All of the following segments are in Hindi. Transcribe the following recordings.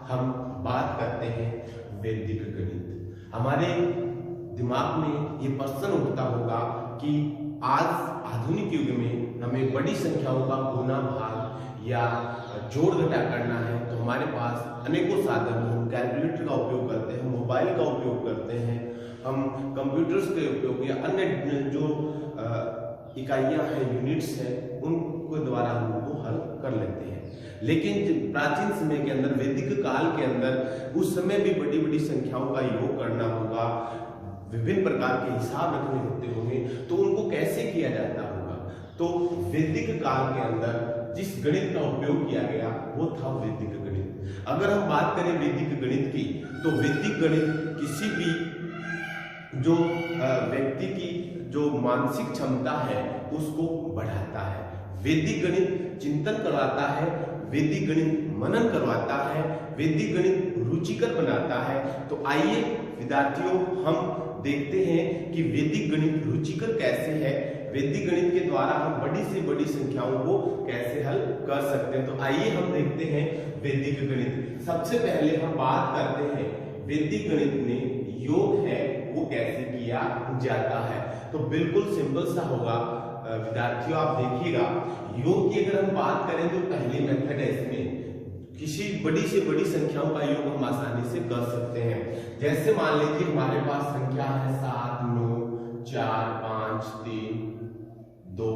हम बात करते हैं वैदिक गणित। हमारे दिमाग में ये प्रश्न उठता होगा कि आज आधुनिक युग में हमें बड़ी संख्याओं का गुना भाग या जोड़ घटा करना है तो हमारे पास अनेकों साधन हैं। हम कैलकुलेटर का उपयोग करते हैं, मोबाइल का उपयोग करते हैं, हम कंप्यूटर्स के उपयोग या अन्य जो इकाइयां हैं, यूनिट्स हैं, उनके द्वारा हम उनको हल कर लेते हैं। लेकिन प्राचीन समय के अंदर, वैदिक काल के अंदर, उस समय भी बड़ी बड़ी संख्याओं का योग करना होगा, विभिन्न प्रकार के हिसाब रखने होते होंगे, तो उनको कैसे किया जाता होगा। तो वैदिक काल के अंदर जिस गणित का उपयोग किया गया वो था वैदिक गणित। अगर हम बात करें वैदिक गणित की, तो वैदिक गणित किसी भी जो व्यक्ति की जो मानसिक क्षमता है उसको बढ़ाता है। वैदिक गणित चिंतन करवाता है, वैदिक गणित मनन करवाता है, वैदिक गणित रुचिकर बनाता है। तो आइए विद्यार्थियों, हम देखते हैं कि वैदिक गणित रुचिकर कैसे है, वैदिक गणित के द्वारा हम बड़ी से बड़ी संख्याओं को कैसे हल कर सकते हैं। तो आइए हम देखते हैं वैदिक गणित। सबसे पहले हम बात करते हैं वैदिक गणित में योग है वो कैसे किया जाता है। तो बिल्कुल सिंपल सा होगा विद्यार्थियों, आप देखिएगा योग की अगर हम बात करें तो पहली मेथड है, इसमें किसी बड़ी से बड़ी संख्याओं का योग हम आसानी से कर सकते हैं। जैसे मान लीजिए हमारे पास संख्या है 7 9 4 5 3 2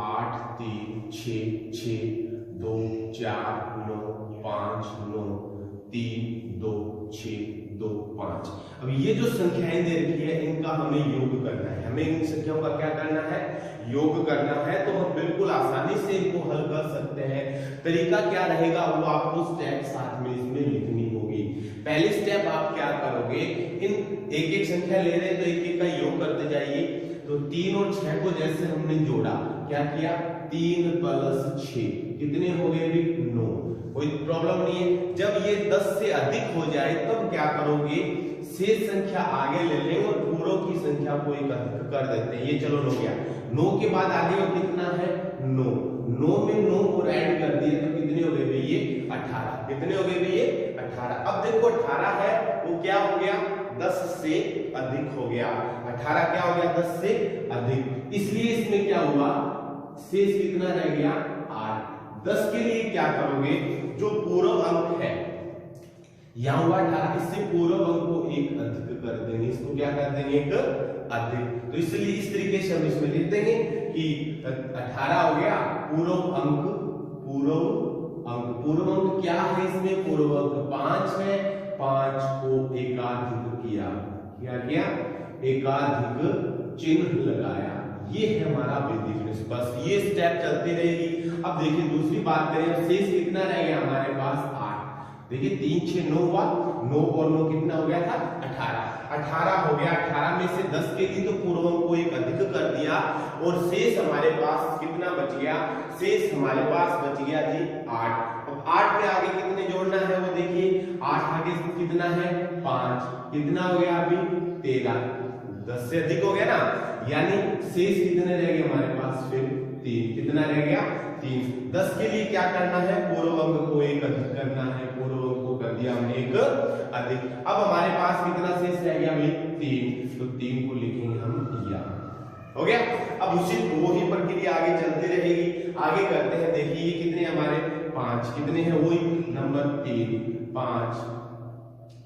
8 3 6 6 2 4 9 5 9 3 2 6 2 5। अब ये जो संख्याएं दे रखी है इनका हमें योग करना है, हमें इन संख्याओं का क्या करना है, योग करना है। तो हम बिल्कुल आसानी से इनको हल कर सकते हैं। तरीका क्या रहेगा वो आपको स्टेप साथ में इसमें लिखनी होगी। पहली स्टेप आप क्या करोगे, इन एक एक संख्या ले रहे हैं तो एक एक का योग करते जाइए। तो 3 और 6 को जैसे हमने जोड़ा, क्या किया, 3 + 6 कितने हो गए भी 9, कोई प्रॉब्लम नहीं है। जब ये 10 से अधिक हो जाए तब क्या करोगे, शेष संख्या आगे ले लें और पूरों की संख्या को एक अधिक कर देते हैं। ये चलो 9 गया, 9 के बाद आगे और कितना है 9, 9 में 9 को ऐड कर दिए तो कितने हो गए भाई ये 18, कितने हो गए भाई ये 18। अब देखो 18 है वो क्या हो गया 10 से अधिक हो गया, 18 क्या हो गया 10 से अधिक, इसलिए इसमें क्या हुआ शेष कितना रह गया 8। 10 के लिए क्या करोगे, जो पूर्व अंक है यहां हुआ 18, इससे पूर्व अंक को एक अधिक कर देंगे, इसको क्या कर देंगे एक अधिक। तो इसलिए इस तरीके से हम इसमें लिख देंगे कि 18 हो गया पूर्व अंक, पूर्व अंक क्या है इसमें, पूर्व अंक 5 है, 5 को एकाधिक किया, क्या किया एकाधिक चिन्ह लगाया। ये है हमारा वैदिक गणित। बस ये स्टेप चलती रहेगी। अब देखिए दूसरी बात करें, शेष कितना रह गया हमारे पास 8। देखिए 3 6 9 हुआ, 9 और 9 कितना हो गया था 18 हो गया। 18 में से 10 के लिए तो पूर्व को एक अधिक कर दिया और शेष हमारे पास कितना बच गया, शेष हमारे पास बच गया जी 8। अब 8 के आगे कितने जोड़ना है वो देखिए, 8 आगे कितना है 5, कितना हो गया अभी 13, 10 से अधिक हो गया ना, यानी शेष कितने रह गए हमारे पास फिर 3, कितना रह गया 3। 10 के लिए क्या करना है, पूर्व अंक को एक अधिक करना है, पूर्व अंक को कर दिया हमने एक अधिक। अब हमारे पास कितना शेष रह गया भाई 3, तो 3 को लिखेंगे हम यहाँ, हो गया। अब उसी वही प्रक्रिया आगे चलती रहेगी। आगे करते हैं, देखिए ये कितने हमारे 5, कितने हैं वही नंबर 3 5,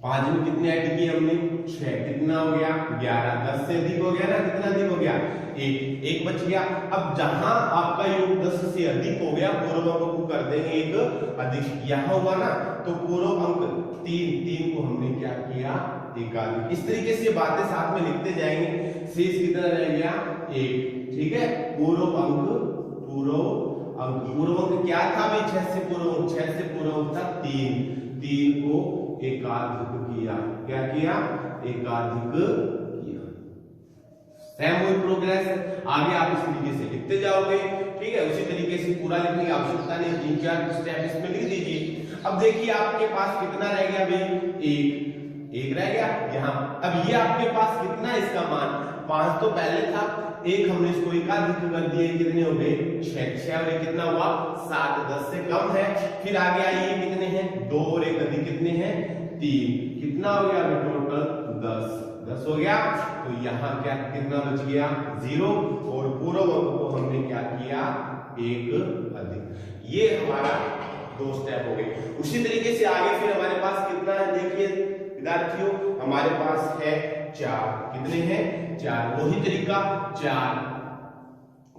5 में कितने ऐड किए हमने 6, कितना हो गया 11, 10 से अधिक हो गया ना, कितना अधिक हो गया 1 बच गया। अब जहां आपका योग 10 से अधिक हो गया पूर्व अंक को कर देंगे एक अधिक, यहां हुआ ना तो पूर्व अंक 3 को हमने क्या किया एकाधिक। इस तरीके से बातें साथ में लिखते जाएंगे। शेष कितना रह गया 1, ठीक है। पूर्व अंक क्या था भाई 6 से पूर्व अंक था 3 को एकाधिक किया, क्या किया एकाधिक किया। सेम वही प्रोग्रेस, आगे आप इस तरीके से लिखते जाओगे, ठीक है। उसी तरीके से पूरा लिखने की आवश्यकता नहीं, 3-4 स्टेप इसमें लिख दीजिए। अब देखिए आपके पास कितना रह गया भाई 1 रह गया यहाँ। अब ये आपके पास कितना इसका मान, 5 तो पहले था, एक हमने इसको एकाधिक कर दिया, कितने हो गए 6, 6 और एक कितना हुआ 7, 10 से कम है। फिर आगे आइए कितने हैं 2 और एक अधिक कितने हैं 3, कितना हो गया अभी टोटल 10 हो गया। तो यहाँ क्या कितना बच गया 0 और पूर्व अंक को हमने क्या किया 1 अधिक। ये हमारा 2 स्टेप हो गए। उसी तरीके से आगे फिर हमारे पास कितना है देखिए विद्यार्थियों, हमारे पास है 4, कितने हैं 4, वही तरीका 4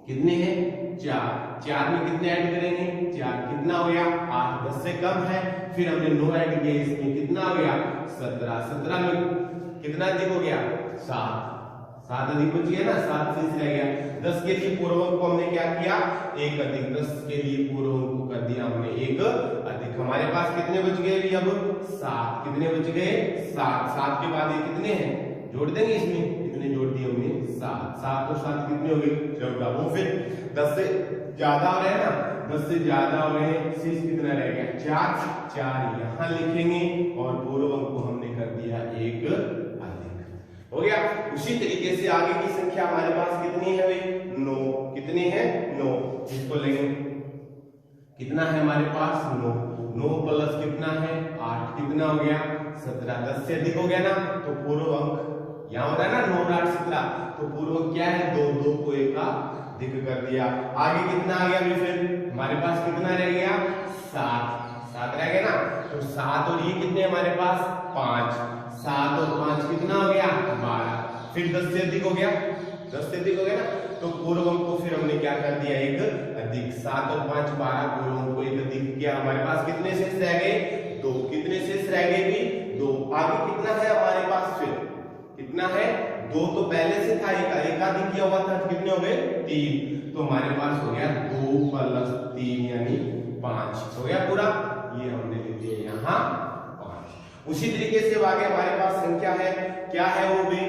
कितने हैं 4 में कितने ऐड करेंगे 4, कितना हो गया 8, 10 से कम है। फिर हमने 9 ऐड किया, इसमें कितना हो गया 17, 17 में कितना अधिक हो गया 7 अधिक बच गया ना, 7 से रह गया। 10 के लिए पूर्व अंक को हमने क्या किया 1 अधिक, 10 के लिए पूर्व अंक को कर दिया हमने 1 अधिक। हमारे पास कितने बच गए अभी अब 7, कितने बच गए 7 के बाद ये कितने हैं जोड़ देंगे, इसमें कितने जोड़ दिए हमने 7 और 7 कितने हो गए 14। वो फिर 10 से ज्यादा हो रहे हैं ना, 10 से ज्यादा हो रहे हैं, शेष कितना रह गया 4 यहाँ लिखेंगे और पूर्व अंक को हमने कर दिया 1 अधिक हो गया। उसी तरीके से आगे की संख्या हमारे पास कितनी है भाई 9, कितनी है 9, इसको लेंगे कितना है हमारे पास 9 प्लस कितना है 8, कितना हो गया 17, 10 से अधिक हो गया ना, तो पूर्व अंक यहाँ हो रहा है ना 9 और 8 17, तो पूर्व अंक क्या है 2 को 1 अधिक कर दिया। आगे कितना आ गया अभी फिर हमारे पास कितना रह गया 7 रह गया ना, तो 7 और ये कितने हमारे पास 5, 7 और 5 कितना हो गया 12, फिर 10 से अधिक हो गया, 10 से अधिक हो गया ना, तो पूर्व अंक को फिर हमने क्या कर दिया 1 अधिक। 7 और 5 12, पूर्व अंक को 1 अधिक किया। हमारे पास कितने शेष रह गए 2, कितने शेष रह गए भी 2। आगे कितना है हमारे पास फिर कितना है 2 तो पहले से था, एक अधिक किया हुआ था, कितने हो गए 3, तो हमारे पास हो गया 2 प्लस 3 यानी 5 हो गया पूरा, ये हमने लिख दिया यहाँ 5। उसी तरीके से आगे हमारे पास संख्या है क्या है वो भी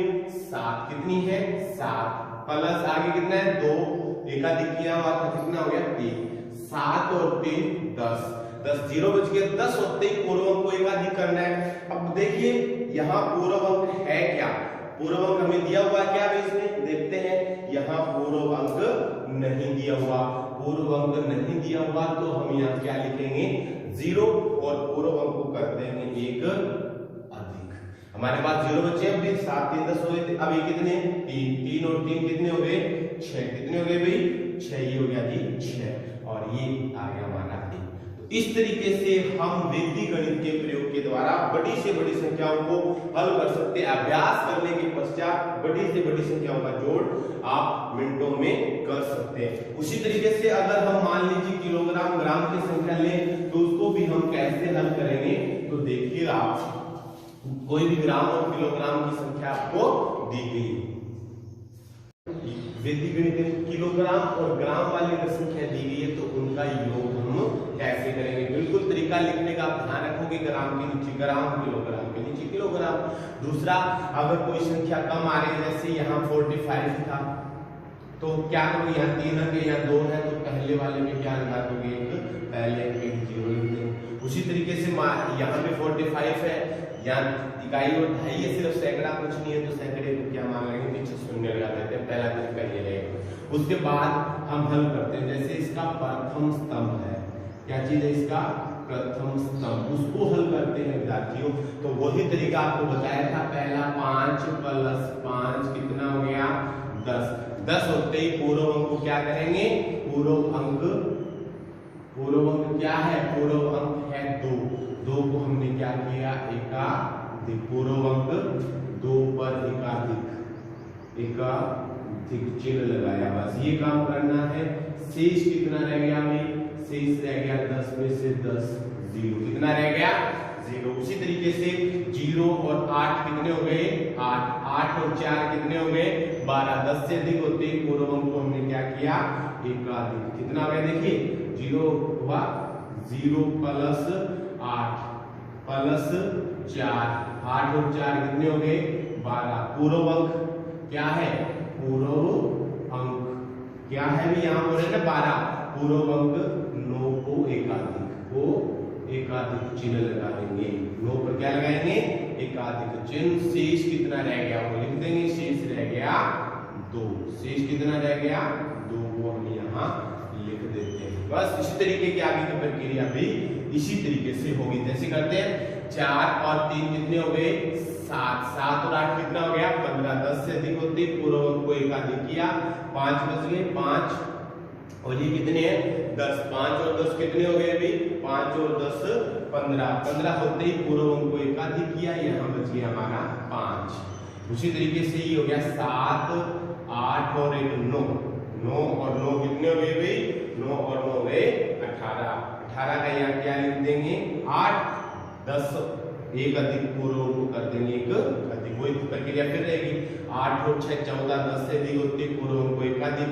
7, कितनी है 7 प्लस आगे कितना है 2, एक अधिक किया हुआ था, कितना हो गया 3, 7 और 3 10 0 बच गया। 10 होते ही पूर्व अंक को एक अधिक करना है। अब देखिए यहाँ पूर्व अंक है क्या, पूर्व अंक हमें दिया हुआ क्या है इसमें देखते हैं, यहाँ पूर्व अंक नहीं दिया हुआ, पूर्व अंक नहीं दिया हुआ तो हम यहाँ क्या लिखेंगे 0 और पूर्व अंक को कर देंगे 1 अधिक। हमारे पास 0 बचे, अभी 7 3 10 हो गए थे, अभी कितने 3 और 3 कितने हो गए 6, कितने हो गए भाई 6, ये हो गया जी 6 और ये आ गया हमारा 1। तो इस तरीके से हम वैदिक गणित के प्रयोग के द्वारा बड़ी से बड़ी संख्याओं को हल कर सकते हैं। अभ्यास करने के पश्चात बड़ी से बड़ी संख्याओं का जोड़ आप मिनटों में कर सकते हैं। उसी तरीके से अगर हम मान लीजिए किलोग्राम ग्राम की संख्या लें तो उसको भी हम कैसे हल करेंगे, तो देखिए आप कोई भी ग्राम और किलोग्राम की संख्या आपको दी गई, वैदिक गणित में किलोग्राम और ग्राम वाली अगर संख्या दी गई है तो उनका योग हम कैसे करेंगे। बिल्कुल तरीका लिखने का आप ध्यान रखोगे, ग्राम के नीचे ग्राम, किलोग्राम के नीचे किलोग्राम। दूसरा, अगर कोई संख्या कम आ रही है, जैसे यहाँ 45 था तो क्या करोगे, यहाँ 3 है यहाँ 2 है, तो पहले वाले में क्या लगा दोगे, एक पहले में 0 लिख देंगे। उसी तरीके से यहाँ पे 45 है, यहाँ इकाई और ढाई है, सिर्फ सैकड़ा कुछ नहीं है तो सैकड़े को क्या मान लेंगे, पीछे शून्य लगा देते हैं, पहला तरीका ये रहेगा। उसके बाद हम हल करते हैं, जैसे इसका प्रथम स्तंभ है, क्या चीज है इसका प्रथम स्तंभ, उसको हल करते हैं विद्यार्थियों। तो वही तरीका आपको बताया था, पहला 5 प्लस 5 कितना हो गया 10 होते ही पूर्व अंक को क्या करेंगे, पूर्व अंक क्या है, पूर्व अंक है 2 को हमने क्या किया एकाधिक, पूर्व अंक 2 पर एकाधिक चिन्ह लगाया, बस ये काम करना है। शेष कितना रह गया भाई, शेष रह गया 10 में से 10 0, कितना रह गया 0। उसी तरीके से 0 और 8 कितने हो गए 8 और 4 कितने हो गए 12, 10 से अधिक होते ही पूर्व अंक को हमने क्या किया एकाधिक, कितना हो गया देखिए 0 हुआ, 0 प्लस 8 प्लस 4, 8 और 4 कितने हो गए 12। पूर्व अंक क्या है, पूर्व अंक क्या है भी यहाँ बोले ना 12, पूर्व अंक 9 को एकाधिक चिन्ह लगा देंगे, 9 पर क्या लगाएंगे एकाधिक चिन्ह। शेष कितना रह गया वो लिख देंगे, शेष रह गया 2, शेष कितना रह गया 2 को हम यहाँ लिख देते हैं। बस इसी तरीके की आगे की प्रक्रिया भी इसी तरीके से होगी। जैसे करते हैं 4 और 3 कितने हो गए 7, 7 और 8 कितना हो गया 15, 10 से अधिक होते पूर्व अंक को एक अधिक किया 5 बच गए 5 और ये कितने हैं 10, 5 और 10 कितने हो गए अभी 5 और 10 15, 15 होते ही पूर्व अंक को एक अधिक किया यहाँ बच गया हमारा 5। उसी तरीके से ये हो गया 7 8 और 1 9, 9 और 9 कितने हो गए भाई 9 और 9 गए 18, 18 का यहाँ क्या लिख देंगे 8 10 एक अधिक पूर्व अंक को कर देंगे एक अधिक, वही प्रक्रिया फिर रहेगी 8 और 6 14, 10 से अधिक होते पूर्व अंक को एक अधिक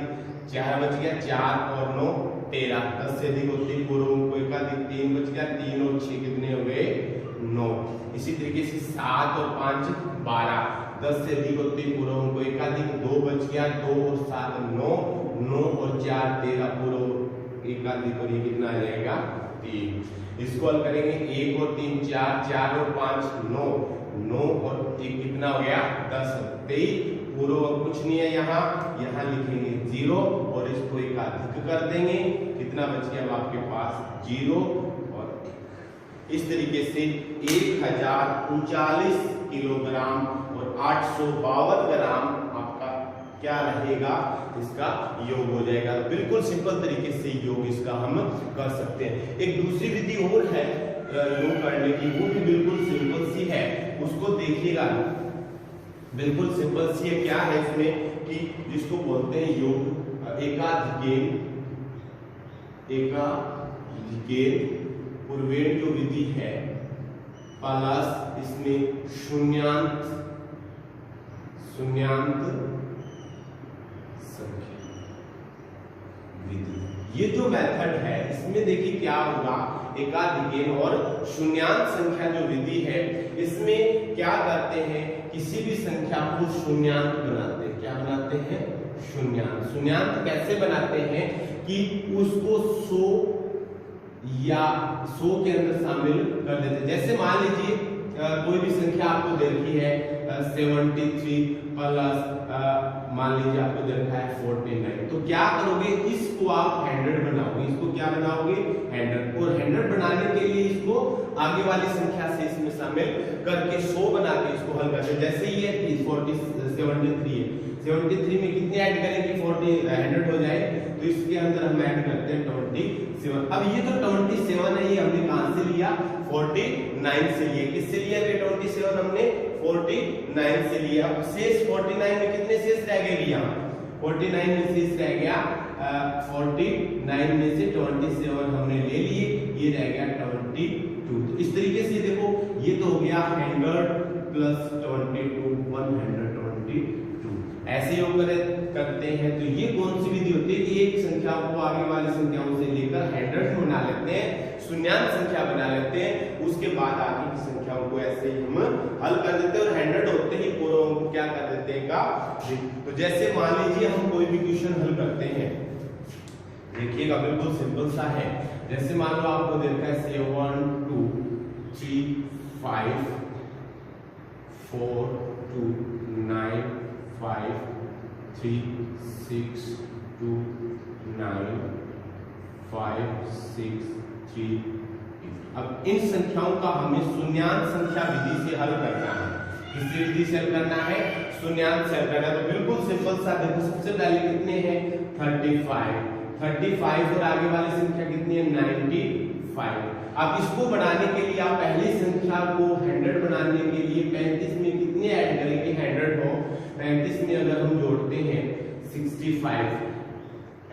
4 बच गया 4 और 9 13, 10 से अधिक होते पूर्व अंक को एक अधिक 3 बच गया 3 और 6 कितने हो गए 9। इसी तरीके से 7 और 5 12, 10 से अधिक होते पूर्व अंक को एक अधिक 2 बच गया 2 और 7 9, 9 और 4 13 पूर्व एक अधिक और ये कितना आ जाएगा 3। इसको हल करेंगे 1 और 3 4, 4 और 5 9, 9 और 1 कितना हो गया 10, 23 पूर्व अंक कुछ नहीं है यहाँ लिखेंगे 0 और इसको एक अधिक कर देंगे कितना बच गया अब आपके पास 0 और इस तरीके से 1039 किलोग्राम और 852 ग्राम आपका क्या रहेगा इसका योग हो जाएगा। बिल्कुल सिंपल तरीके से योग इसका हम कर सकते हैं। एक दूसरी विधि और है योग करने की, वो भी बिल्कुल सिंपल सी है, उसको देखिएगा। बिल्कुल सिंपल सी है, क्या है इसमें कि जिसको बोलते हैं योग एकाधिकेन पूर्वेण जो विधि है प्लस इसमें शून्यांत संख्या विधि। ये जो मेथड है इसमें देखिए क्या होगा एकाधिकेन और शून्यांत संख्या जो विधि है इसमें क्या करते हैं किसी भी संख्या को शून्यांत बनाते हैं। क्या बनाते हैं शून्यांत। शून्यांत कैसे बनाते हैं कि उसको 100 या 100 के अंदर शामिल कर देते हैं। जैसे मान लीजिए कोई भी संख्या आपको दे रखी है 73 प्लस मान लीजिए आपको दे रखा है 49, तो क्या करोगे इसको आप 100 बनाओगे। इसको क्या बनाओगे 100, और 100 बनाने के लिए इसको आगे वाली संख्या से इसमें शामिल करके 100 बना के इसको हल करते हैं। जैसे ये 73 है, 73 में कितने ऐड करेंगे 100 हो जाए तो इसके अंदर हम ऐड करते हैं 27। अब ये जो 27 है ये हमने कहां से लिया 49 से लिया। किससे लिया ये 27 हमने 49 से लिया। अब शेष 49 में कितने शेष रह गए यहाँ 49 में शेष रह गया 49 में से 27 हमने ले लिए, ये रह गया 22। तो इस तरीके से देखो ये तो हो गया 100 प्लस 22 122। ऐसे योग करते हैं तो ये कौन सी विधि होती है कि एक संख्या को आगे वाली संख्याओं से लेकर 100 बना लेते हैं, शून्यांत संख्या बना लेते हैं, उसके बाद आगे की संख्याओं को ऐसे ही हम हल कर देते हैं और 100 होते ही पूर्व अंक क्या कर देते हैं का। तो जैसे मान लीजिए हम कोई भी क्वेश्चन हल करते हैं, देखिएगा बिल्कुल सिंपल सा है। जैसे मान लो आपको देखा है 7 2 3 5 4 2 9 5 3 6 2 9 5 6 3 8। अब इन संख्याओं का हमें शून्यांत संख्या विधि से हल करना है। किस विधि से हल करना है शून्यांत से हल करना है। तो बिल्कुल सिंपल सा देखो, सबसे पहले कितने हैं 35 और आगे वाली संख्या कितनी है 95। अब इसको बनाने के लिए आप पहली संख्या को 100 बनाने के लिए 35 में कितने ऐड करेंगे 100 हो, 35 में अगर हम जोड़ते हैं 65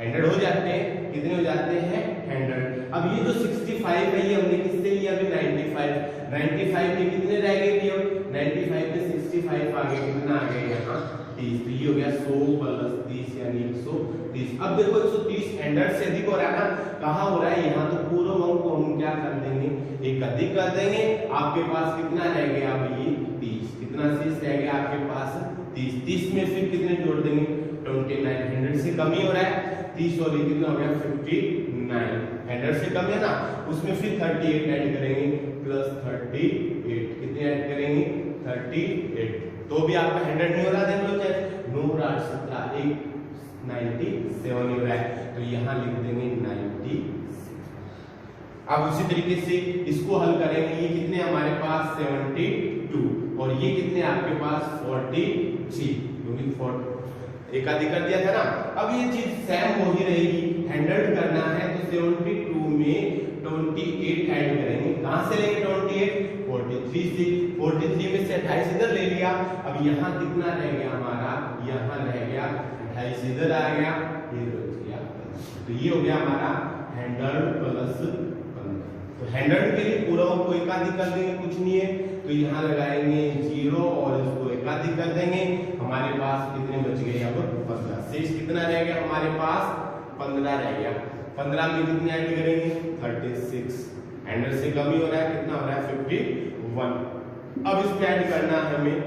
100 हो जाते हैं, कितने हो जाते हैं 100। अब ये जो 65 है ये हमने किससे लिया अभी 95 में कितने रह गए भैया 95 में 65 आ गए, कितना आ गया यहाँ 30। तो ये हो गया 100 प्लस 30 यानी 130। अब देखो 130 100 से अधिक हो रहा है ना, कहाँ हो रहा है यहाँ, तो पूर्व अंक को हम क्या कर देंगे एक अधिक कर देंगे। आपके पास कितना रह गया अब ये 30, कितना शेष रह गया आपके पास 30 में फिर कितने जोड़ देंगे 29। 100 से कम ही हो रहा है 30 और ये कितना हो गया 59। 100 से कम है ना, उसमें फिर 38 ऐड करेंगे प्लस 38, कितने ऐड करेंगे 38। तो भी आपका 100 नहीं हो रहा, देख लो चाहे 9 8 17 1 97 हो रहा है, तो यहाँ लिख देंगे 96। अब उसी तरीके से इसको हल करेंगे, ये कितने हमारे पास 72 और ये कितने आपके पास 43, क्योंकि एक आदि कर दिया था ना। अब ये चीज सेम हो ही रहेगी, 100 करना है तो 72 में 28 ऐड करेंगे। कहां से लेंगे 28? 43 से। 43 में से 28 इधर ले लिया। अब यहाँ कितना रह गया हमारा, यहाँ रह गया 28 इधर आ गया, ये बच गया। तो ये हो गया हमारा 100 प्लस 15। तो 100 के लिए पूरा को एकाधिक कर देंगे, कुछ नहीं है, तो यहाँ लगाएंगे 0 और इसको एकाधिक कर देंगे। हमारे पास कितने बच गए अब 15। शेष कितना रह गया हमारे पास 15 रह गया। 15 में कितने ऐड करेंगे 36। 100 से कम ही हो रहा है, कितना हो रहा है 51। अब इसमें ऐड करना है हमें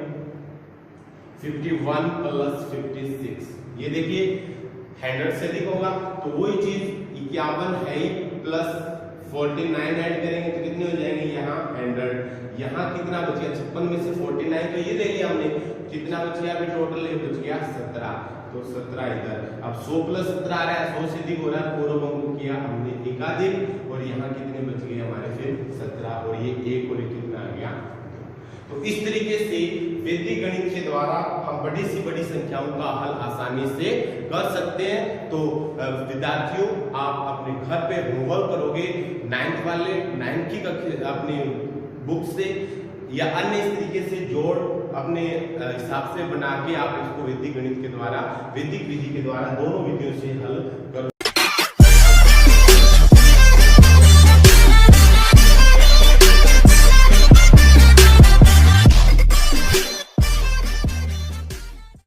51 प्लस 56। ये देखिए 100 से अधिक होगा तो वही चीज 51 है प्लस 49 ऐड करेंगे तो कितने हो जाएंगे यहाँ 100। यहाँ कितना बच गया 56 में से 49 तो ये ले लिया हमने, कितना बच गया अभी टोटल ये बच गया 17, तो 17 इधर। अब 100 प्लस 17 आ रहा है, 100 से अधिक हो रहा है, पूर्व अंक किया हमने एकाधिक और यहाँ कितने बच गए हमारे फिर 17 और ये 1 और 1 कितना आ गया। तो इस तरीके से वैदिक गणित के द्वारा हम बड़ी से बड़ी संख्याओं का हल आसानी से कर सकते हैं। तो विद्यार्थियों आप अपने घर पे होमवर्क करोगे 9th वाले 9th की अपनी बुक से या अन्य इस तरीके से जोड़ अपने हिसाब से बना के आप इसको वैदिक गणित के द्वारा, वैदिक विधि के द्वारा दोनों विधियों से हल करो।